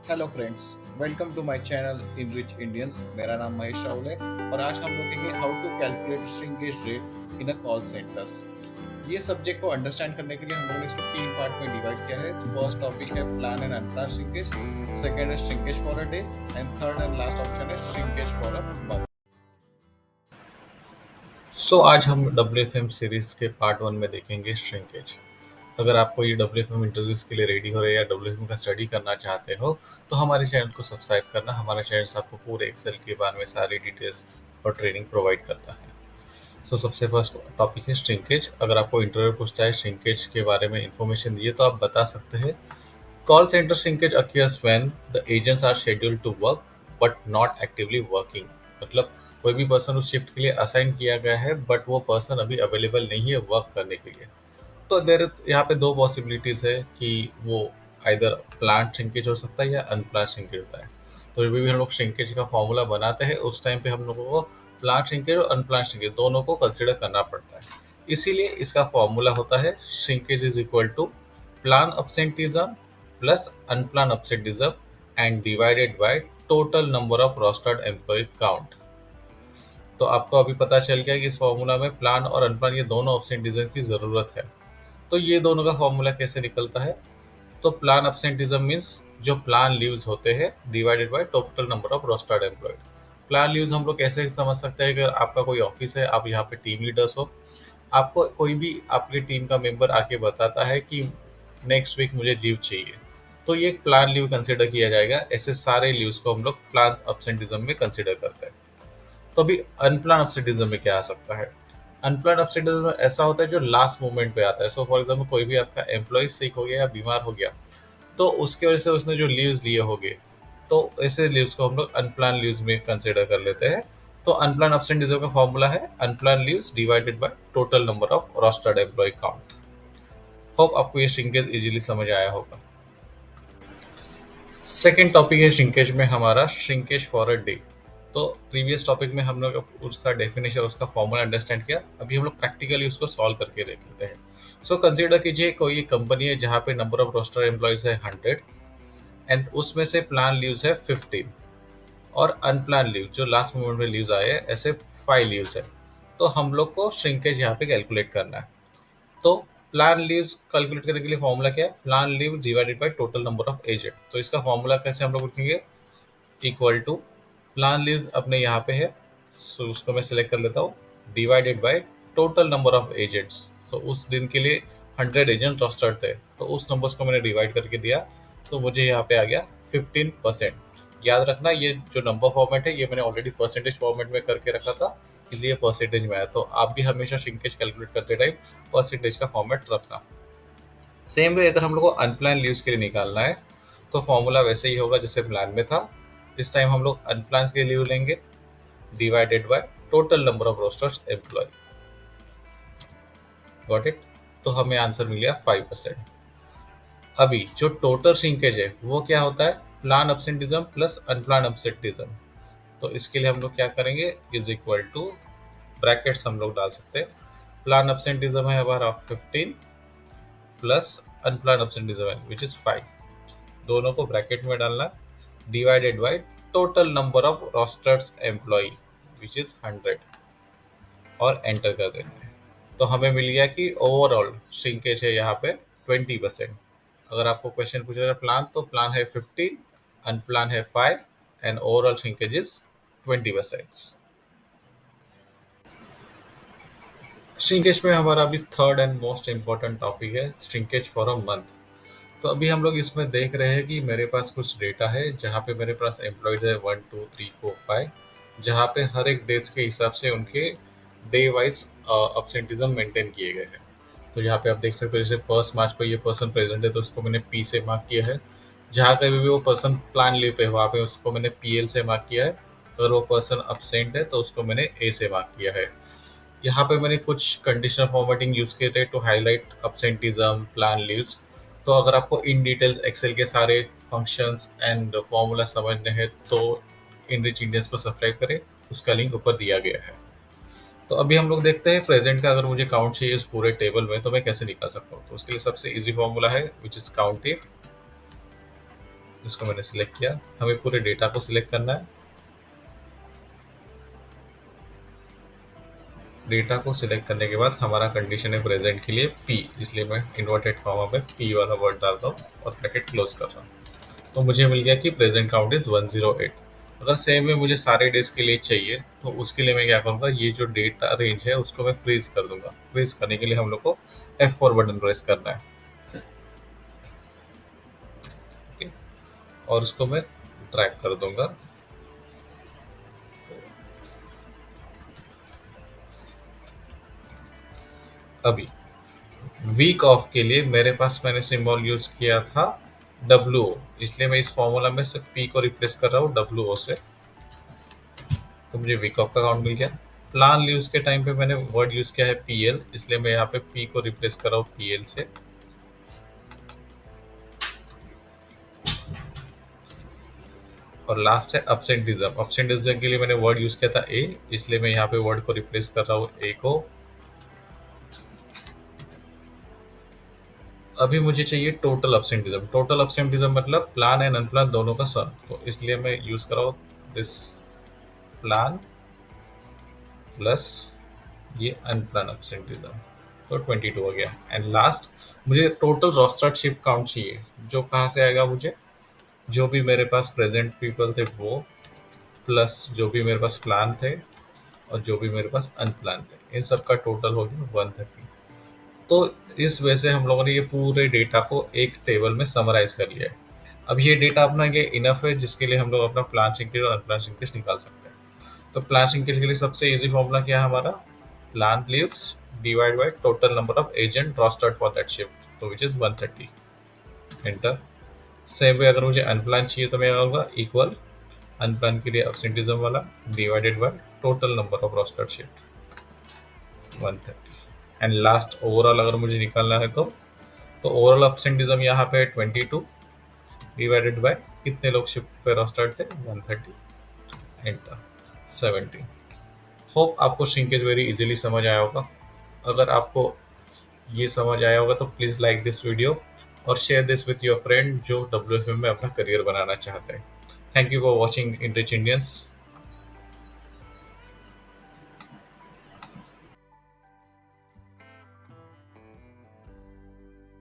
Hello friends, welcome to my channel enrich Indians. मेरा नाम महेश राहुल है और आज हम लोग देखेंगे how to calculate shrinkage rate in a call centers. ये सब्जेक्ट को अंडरस्टैंड करने के लिए हम लोगों ने इसको तीन पार्ट में डिवाइड किया है। फर्स्ट टॉपिक है plan and unplan shrinkage, second है shrinkage for a day and third and last option है श्रिंकेज फॉर अ मंथ। आज हम WFM सीरीज के पार्ट वन में देखेंगे श्रिंकेज। अगर आपको ये WFM इंटरव्यूज के लिए रेडी हो रहे हैं या WFM का स्टडी करना चाहते हो तो हमारे चैनल को सब्सक्राइब करना। हमारा चैनल से आपको पूरे एक्सेल के बारे में सारी डिटेल्स और ट्रेनिंग प्रोवाइड करता है। सबसे फर्स्ट टॉपिक है श्रिंकेज। अगर आपको इंटरव्यू पूछता है श्रिंकेज के बारे में इंफॉर्मेशन दिए तो आप बता सकते हैं call centre shrinkage occurs when the agents are scheduled to work but not actively working. मतलब कोई भी पर्सन उस शिफ्ट के लिए असाइन किया गया है बट वो पर्सन अभी अवेलेबल नहीं है वर्क करने के लिए। तो देर यहाँ पे दो पॉसिबिलिटीज है कि वो आइदर प्लांट श्रिंकेज हो सकता है या अनप्लांट श्रिंकेज होता है। तो जब भी हम लोग श्रिंकेज का फॉर्मूला बनाते हैं उस टाइम पे हम लोगों को प्लांट श्रिंकेज और अनप्लांट श्रिंकेज दोनों को कंसिडर करना पड़ता है। इसीलिए इसका फॉर्मूला होता है shrinkage is equal to plan absenteeism plus unplanned absenteeism and divided by total number of rostered employ count. तो आपको अभी पता चल गया कि इस फॉर्मूला में प्लान और अनप्लान ये दोनों absenteeism की ज़रूरत है। तो ये दोनों का फॉर्मूला कैसे निकलता है? तो प्लान absenteeism मीन्स जो प्लान लीव्स होते हैं divided by total number of rostered employed. Plan leaves हम लोग कैसे समझ सकते हैं? अगर आपका कोई ऑफिस है, आप यहाँ पे टीम लीडर्स हो, आपको कोई भी आपकी टीम का मेंबर आके बताता है कि नेक्स्ट वीक मुझे लीव चाहिए, तो ये एक प्लान लीव कंसिडर किया जाएगा। ऐसे सारे लीव्स को हम लोग प्लान absenteeism में कंसिडर करते हैं। तो अभी अनप्लान absenteeism में क्या आ सकता है? अनप्लान absenteeism ऐसा होता है जो लास्ट मोमेंट पे आता है। फॉर एग्जाम्पल कोई भी आपका एम्प्लॉय सिक हो गया या बीमार हो गया, तो उसकी वजह से उसने जो लीव्स लिए होंगे, तो ऐसे लीव्स को हम लोग अनप्लान लीव्स में कंसिडर कर लेते हैं। तो अनप्लान absenteeism का फॉर्मूला है unplan leaves divided by total number of rostered employ count. Hope आपको ये श्रिंकेज इजीली समझ आया होगा। सेकेंड टॉपिक है श्रिंकेज में हमारा श्रिंकेज फॉर अ डे। तो प्रीवियस टॉपिक में हम लोग उसका डेफिनेशन, उसका फॉर्मूला अंडरस्टैंड किया। अभी हम लोग प्रैक्टिकली उसको सॉल्व करके देख लेते हैं। कंसीडर कीजिए कोई कंपनी है जहाँ पे नंबर ऑफ रोस्टर एम्प्लॉयज है 100 एंड उसमें से प्लान लीव्स है 15 और अनप्लान लीव जो लास्ट मोमेंट में लीव्स आए हैं ऐसे 5 लीव्स है। तो हम लोग को श्रिंकेज यहाँ पे कैलकुलेट करना है। तो प्लान लीव्स कैलकुलेट करने के लिए फॉर्मूला क्या है? Plan leave divided by total number of agent. तो इसका फॉर्मूला कैसे हम लोग लिखेंगे? इक्वल टू प्लान लीव्स अपने यहाँ पे है, उसको मैं सिलेक्ट कर लेता हूँ, divided by total number of agents. उस दिन के लिए 100 एजेंट रोस्टर्ड थे, तो उस नंबर्स को मैंने डिवाइड करके दिया, तो मुझे यहाँ पे आ गया 15%। याद रखना ये जो नंबर फॉर्मेट है ये मैंने ऑलरेडी परसेंटेज फॉर्मेट में करके रखा था, इसलिए परसेंटेज में आया। तो आप भी हमेशा श्रिंकेज कैलकुलेट करते टाइम परसेंटेज का फॉर्मेट रखना। सेम वे अगर हम लोग को अनप्लान लीव्स के लिए निकालना है तो फॉर्मूला वैसे ही होगा जैसे प्लान में था। इस टाइम हम लोग अनप्लान के लीव लेंगे divided by total number of rosters employee. Got it? तो हमें आंसर मिल गया 5%। अभी जो टोटल श्रिंकेज है वो क्या होता है? Planned absenteeism plus unplanned absenteeism। तो इसके लिए हम लोग क्या करेंगे? इज इक्वल टू ब्रैकेट्स हम लोग डाल सकते हैं। प्लान absenteeism है हमारा 15 प्लस अनप्लान absenteeism है विच इज 5, दोनों को ब्रैकेट में डालना, divided by total number of rosters employee which is 100 और एंटर कर देना है। तो हमें मिल गया कि ओवरऑल श्रिंकेज है यहाँ पे 20%। अगर आपको क्वेश्चन पूछ रहा है प्लान, तो प्लान है 15, अनप्लान है 5 and overall shrinkage is 20%। Shrinkage में हमारा अभी third and most important topic है श्रिंकेज फॉर अ मंथ। तो अभी हम लोग इसमें देख रहे हैं कि मेरे पास कुछ डेटा है जहाँ पे मेरे पास एम्प्लॉयज है 1 2 3 4 5, जहाँ पे हर एक डेज के हिसाब से उनके डे वाइज absenteeism मेंटेन किए गए हैं। तो यहाँ पे आप देख सकते हो जैसे 1 मार्च को ये पर्सन प्रेजेंट है तो उसको मैंने पी से मार्क किया है। जहाँ कभी भी वो पर्सन प्लान लीव पे वहाँ पे उसको मैंने PL से मार्क किया है। अगर वो पर्सन absent है तो उसको मैंने A से मार्क किया है। यहाँ पे मैंने कुछ कंडीशनल फॉर्मेटिंग यूज किए थे to highlight absenteeism planned leaves. तो अगर आपको इन डिटेल्स एक्सेल के सारे फंक्शंस एंड फॉर्मूला समझने हैं तो इनरिच इंडियंस को सब्सक्राइब करें, उसका लिंक ऊपर दिया गया है। तो अभी हम लोग देखते हैं प्रेजेंट का अगर मुझे काउंट चाहिए इस पूरे टेबल में तो मैं कैसे निकाल सकता हूँ। तो उसके लिए सबसे इजी फॉर्मूला है विच इज काउंट इफ। इसको मैंने सिलेक्ट किया। हमें पूरे डेटा को सिलेक्ट करना है। डेटा को सिलेक्ट करने के बाद हमारा कंडीशन है प्रेजेंट के लिए पी, इसलिए मैं इन्वर्टेड कॉमा में पी वाला वर्ड डालता हूँ और ब्रैकेट क्लोज कर रहा हूँ। तो मुझे मिल गया कि प्रेजेंट काउंट इज 108। अगर सेम में मुझे सारे डेज के लिए चाहिए तो उसके लिए मैं क्या करूँगा, ये जो डेटा रेंज है उसको मैं फ्रीज कर दूंगा। फ्रीज करने के लिए हम लोग को F4 बटन प्रेस करना है। ठीक है? और उसको मैं ट्रैक कर दूंगा। अभी वीक ऑफ के लिए मेरे पास मैंने सिंबल यूज किया था WO, इसलिए मैं इस फॉर्मूला में सिर्फ P को रिप्लेस कर रहा हूँ WO से। तो मुझे वीक ऑफ का काउंट मिल गया। प्लान लीव्स के टाइम पे मैंने वर्ड यूज किया है PL, इसलिए मैं यहाँ पे P को रिप्लेस कर रहा हूँ PL से। और लास्ट है अब्सेंटिज्म। अब्सेंटिज्म के लिए मैंने वर्ड यूज किया था A, इसलिए मैं यहाँ पे वर्ड को रिप्लेस कर रहा हूँ A को। अभी मुझे चाहिए टोटल अब्सेंटिज्म। टोटल अब्सेंटिज्म मतलब प्लान एंड अनप्लान दोनों का सम, तो इसलिए मैं यूज कर रहा हूँ दिस प्लान प्लस ये अनप्लान अब्सेंटिज्म, तो 22 हो गया। एंड लास्ट मुझे टोटल रोस्टर शिफ्ट काउंट चाहिए, जो कहाँ से आएगा, मुझे जो भी मेरे पास प्रेजेंट पीपल थे वो, प्लस जो भी मेरे पास प्लान थे और जो भी मेरे पास अनप्लान थे, इन सब का टोटल हो गया 130। तो इस वजह से हम लोगों ने ये पूरे डेटा को एक टेबल में समराइज कर लिया है। अब ये डेटा अपना ये इनफ है जिसके लिए हम लोग अपना प्लान श्रिंकेज और अनप्लान श्रिंकेज निकाल सकते हैं। तो प्लान श्रिंकेज के लिए सबसे इजी फॉर्मूला क्या है हमारा, plan leaves divide by total number of agent rostered for that shift, तो which is 130। Enter. Same way अगर मुझे अनप्लान चाहिए तो मैं करूँगा इक्वल अनप्लान के लिए अब्सेंटिज्म वाला divided by total number of rostered shift 130। And last overall अगर मुझे निकालना है तो ओवरऑल अब्सेंटिज्म यहाँ पे 22 डिवाइडेड बाय कितने लोग शिफ्ट पे रोस्टर्ड थे 130। एंटर। 70। होप आपको श्रिंकेज वेरी इजीली समझ आया होगा। अगर आपको ये समझ आया होगा तो प्लीज़ लाइक दिस वीडियो और share this with your friend जो WFM में अपना करियर बनाना चाहते हैं। Thank you for watching enrich Indians.